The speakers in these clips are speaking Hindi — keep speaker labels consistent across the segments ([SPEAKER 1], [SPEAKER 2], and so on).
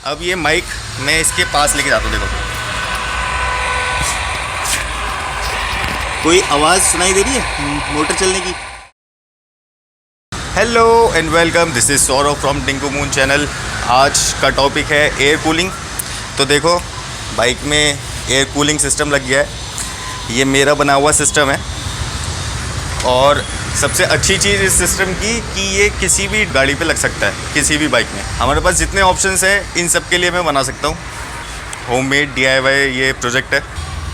[SPEAKER 1] अब ये माइक मैं इसके पास लेके जाता हूँ। देखो कोई आवाज़ सुनाई दे रही है मोटर चलने की। Hello and welcome, this is Saurav from Tinku Moon channel. आज का टॉपिक है एयर कूलिंग। तो देखो बाइक में एयर कूलिंग सिस्टम लग गया है। ये मेरा बना हुआ सिस्टम है और सबसे अच्छी चीज़ इस सिस्टम की कि ये किसी भी गाड़ी पे लग सकता है, किसी भी बाइक में। हमारे पास जितने ऑप्शंस हैं इन सब के लिए मैं बना सकता हूँ। होममेड DIY ये प्रोजेक्ट है।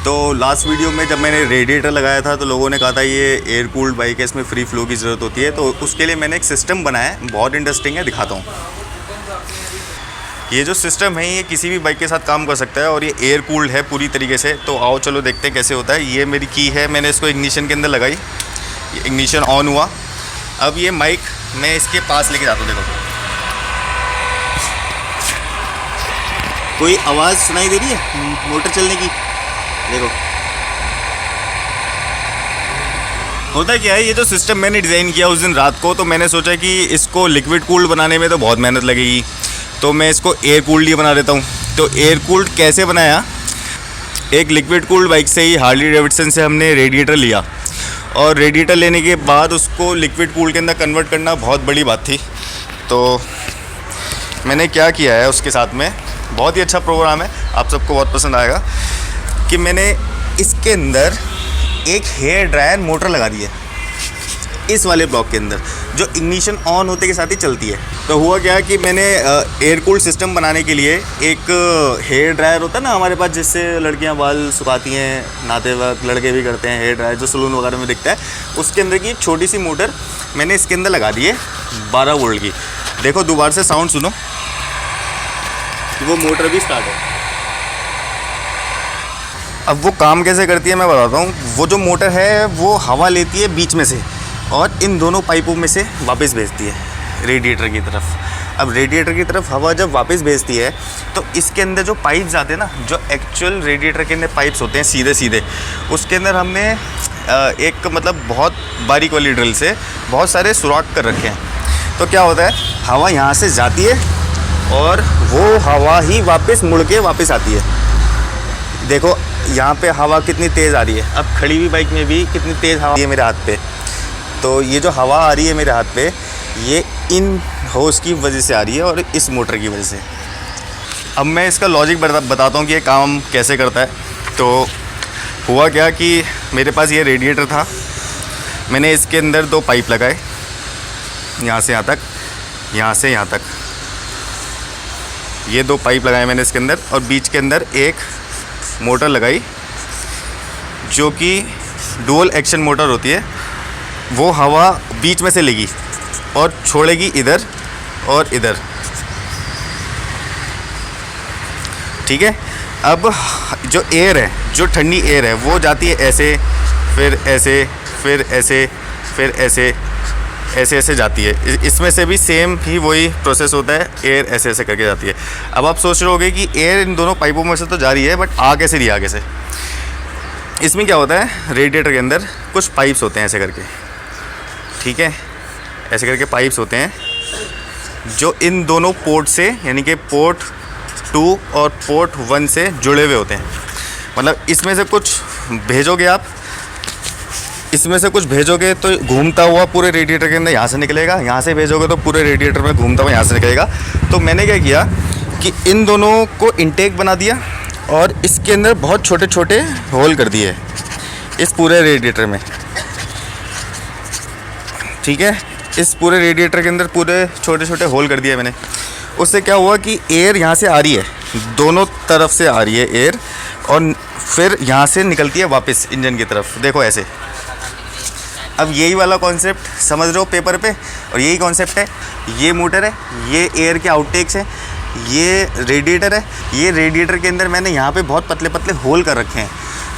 [SPEAKER 1] तो लास्ट वीडियो में जब मैंने रेडिएटर लगाया था तो लोगों ने कहा था ये एयर कूल्ड बाइक है, इसमें फ्री फ्लो की ज़रूरत होती है। तो उसके लिए मैंने एक सिस्टम बनाया है, बहुत इंटरेस्टिंग है, दिखाता हूँ। ये जो सिस्टम है ये किसी भी बाइक के साथ काम कर सकता है और ये एयर कूल्ड है पूरी तरीके से। तो आओ चलो देखते हैं कैसे होता है। ये मेरी की है, मैंने इसको इग्निशन के अंदर लगाई, इग्निशन ऑन हुआ। अब ये माइक मैं इसके पास लेके जाता हूँ। देखो कोई आवाज़ सुनाई दे रही है मोटर चलने की। देखो होता क्या है, ये जो सिस्टम मैंने डिज़ाइन किया उस दिन रात को, तो मैंने सोचा कि इसको लिक्विड कूल्ड बनाने में तो बहुत मेहनत लगेगी, तो मैं इसको एयर कूल्ड ही बना देता हूँ। तो एयर कूल्ड कैसे बनाया, एक लिक्विड कूल्ड बाइक से ही हार्ली डेविडसन से हमने रेडिएटर लिया और रेडिएटर लेने के बाद उसको लिक्विड कूल के अंदर कन्वर्ट करना बहुत बड़ी बात थी। तो मैंने क्या किया है उसके साथ में, बहुत ही अच्छा प्रोग्राम है, आप सबको बहुत पसंद आएगा, कि मैंने इसके अंदर एक हेयर ड्रायर मोटर लगा दी है इस वाले ब्लॉक के अंदर, जो इग्निशन ऑन होते के साथ ही चलती है। तो हुआ क्या कि मैंने एयर कूल्ड सिस्टम बनाने के लिए एक हेयर ड्रायर होता है ना हमारे पास, जिससे लड़कियां बाल सुखाती हैं, नहाते वक्त लड़के भी करते हैं, हेयर ड्रायर जो सलून वगैरह में दिखता है, उसके अंदर की छोटी सी मोटर मैंने इसके अंदर लगा दी है 12 वोल्ट की। देखो दोबारा से साउंड सुनो, वो मोटर भी स्टार्ट है। अब वो काम कैसे करती है मैं बताता हूँ। वो जो मोटर है वो हवा लेती है बीच में से और इन दोनों पाइपों में से वापस भेजती है रेडिएटर की तरफ। अब रेडिएटर की तरफ हवा जब वापस भेजती है तो इसके अंदर जो पाइप्स आते हैं ना, जो एक्चुअल रेडिएटर के अंदर पाइप्स होते हैं सीधे सीधे, उसके अंदर हमने एक मतलब बहुत बारीक वाली ड्रिल से बहुत सारे सुराख कर रखे हैं। तो क्या होता है, हवा यहाँ से जाती है और वो हवा ही वापस मुड़ के वापस आती है। देखो यहाँ पे हवा कितनी तेज़ आ रही है, अब खड़ी हुई बाइक में भी कितनी तेज़ हवा है मेरे हाथ पे। तो ये जो हवा आ रही है मेरे हाथ पे, ये इन होस की वजह से आ रही है और इस मोटर की वजह से। अब मैं इसका लॉजिक बताता हूँ कि ये काम कैसे करता है। तो हुआ क्या कि मेरे पास ये रेडिएटर था, मैंने इसके अंदर 2 पाइप लगाए, यहाँ से यहाँ तक, यहाँ से यहाँ तक, ये 2 पाइप लगाए मैंने इसके अंदर, और बीच के अंदर एक मोटर लगाई जो कि डुअल एक्शन मोटर होती है। वो हवा बीच में से लेगी और छोड़ेगी इधर और इधर, ठीक है। अब जो एयर है, जो ठंडी एयर है, वो जाती है ऐसे, फिर ऐसे, फिर ऐसे, फिर ऐसे, ऐसे ऐसे जाती है। इसमें से भी सेम ही वही प्रोसेस होता है, एयर ऐसे ऐसे करके जाती है। अब आप सोच रहे होगे कि एयर इन दोनों पाइपों में से तो जा रही है, बट आ कैसे रही है आगे से। इसमें क्या होता है, रेडिएटर के अंदर कुछ पाइप्स होते हैं ऐसे करके, ठीक है, ऐसे करके पाइप्स होते हैं जो इन दोनों पोर्ट से, यानी कि पोर्ट 2 और पोर्ट 1 से जुड़े हुए होते हैं। मतलब इसमें से कुछ भेजोगे आप, इसमें से कुछ भेजोगे तो घूमता हुआ पूरे रेडिएटर के अंदर यहाँ से निकलेगा, यहाँ से भेजोगे तो पूरे रेडिएटर में घूमता हुआ यहाँ से निकलेगा। तो मैंने क्या किया कि इन दोनों को इनटेक बना दिया और इसके अंदर बहुत छोटे छोटे होल कर दिए इस पूरे रेडिएटर में, ठीक है। इस पूरे रेडिएटर के अंदर पूरे छोटे छोटे होल कर दिए मैंने। उससे क्या हुआ कि एयर यहाँ से आ रही है, दोनों तरफ से आ रही है एयर, और फिर यहाँ से निकलती है वापस इंजन की तरफ। देखो ऐसे। अब यही वाला कॉन्सेप्ट समझ रहे हो पेपर पे, और यही कॉन्सेप्ट है। ये मोटर है, ये एयर के आउटटेक्स है, ये रेडिएटर है। ये रेडिएटर के अंदर मैंने यहाँ पे बहुत पतले पतले होल कर रखे हैं।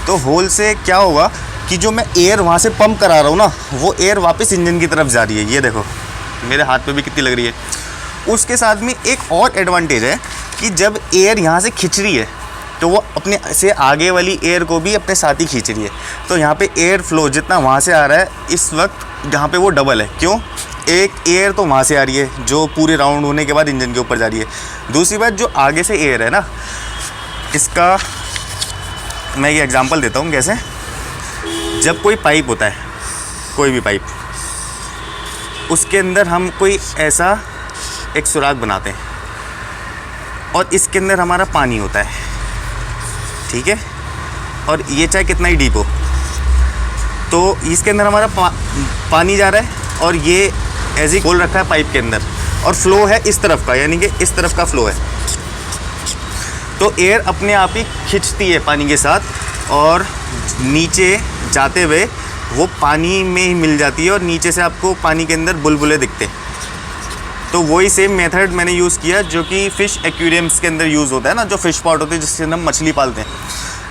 [SPEAKER 1] तो होल से क्या होगा कि जो मैं एयर वहाँ से पंप करा रहा हूँ ना, वो एयर वापस इंजन की तरफ जा रही है। ये देखो मेरे हाथ पे भी कितनी लग रही है। उसके साथ में एक और एडवांटेज है कि जब एयर यहाँ से खिंच रही है तो वो अपने से आगे वाली एयर को भी अपने साथ ही खींच रही है। तो यहाँ पे एयर फ्लो जितना वहाँ से आ रहा है इस वक्त यहाँ पे वो डबल है। क्यों? एक एयर तो वहाँ से आ रही है जो पूरे राउंड होने के बाद इंजन के ऊपर जा रही है। दूसरी बात जो आगे से एयर है ना, इसका मैं ये एग्जांपल देता हूँ कैसे। जब कोई पाइप होता है, कोई भी पाइप, उसके अंदर हम कोई ऐसा एक सुराख बनाते हैं और इसके अंदर हमारा पानी होता है, ठीक है, और ये चाहे कितना ही डीप हो, तो इसके अंदर हमारा पानी जा रहा है और ये ऐसे ही खोल रखा है पाइप के अंदर, और फ्लो है इस तरफ का, यानी कि इस तरफ का फ्लो है। तो एयर अपने आप ही खिंचती है पानी के साथ और नीचे जाते हुए वो पानी में ही मिल जाती है और नीचे से आपको पानी के अंदर बुलबुले दिखते हैं। तो वही सेम मेथड मैंने यूज़ किया जो कि फ़िश एक्वेरियम्स के अंदर यूज़ होता है ना, जो फ़िश पॉट होते हैं जिससे हम मछली पालते हैं,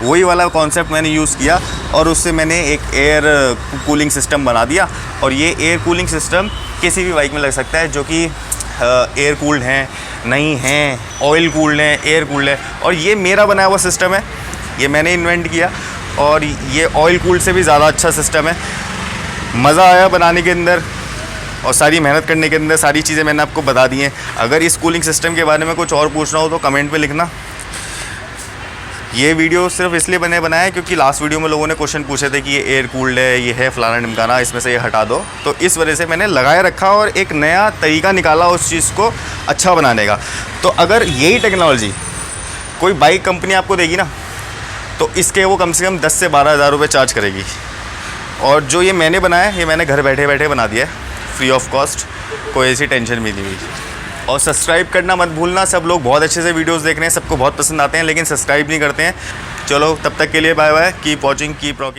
[SPEAKER 1] वही वाला कॉन्सेप्ट मैंने यूज़ किया और उससे मैंने एक एयर कूलिंग सिस्टम बना दिया। और ये एयर कूलिंग सिस्टम किसी भी बाइक में लग सकता है जो कि एयर कूल्ड हैं, नहीं हैं, ऑयल कूल्ड हैं, एयर कूल्ड है। और ये मेरा बनाया हुआ सिस्टम है, ये मैंने इन्वेंट किया और ये ऑयल कूल्ड से भी ज़्यादा अच्छा सिस्टम है। मज़ा आया बनाने के अंदर और सारी मेहनत करने के अंदर, सारी चीज़ें मैंने आपको बता दी हैं। अगर इस कूलिंग सिस्टम के बारे में कुछ और पूछना हो तो कमेंट पे लिखना। ये वीडियो सिर्फ इसलिए बनाया है क्योंकि लास्ट वीडियो में लोगों ने क्वेश्चन पूछे थे कि ये एयर कूल्ड है, ये है फलाना ढिमकाना, इसमें से ये हटा दो, तो इस वजह से मैंने लगाए रखा और एक नया तरीका निकाला उस चीज़ को अच्छा बनाने का। तो अगर यही टेक्नोलॉजी कोई बाइक कंपनी आपको देगी ना, तो इसके वो कम से कम 10 से 12 हज़ार रुपये चार्ज करेगी। और जो ये मैंने बनाया है, ये मैंने घर बैठे बैठे बना दिया है, फ्री ऑफ कॉस्ट, कोई ऐसी टेंशन भी नहीं हुई। और सब्सक्राइब करना मत भूलना। सब लोग बहुत अच्छे से वीडियोस देख रहे हैं, सबको बहुत पसंद आते हैं, लेकिन सब्सक्राइब नहीं करते हैं। चलो तब तक के लिए bye bye, keep watching, keep rocking.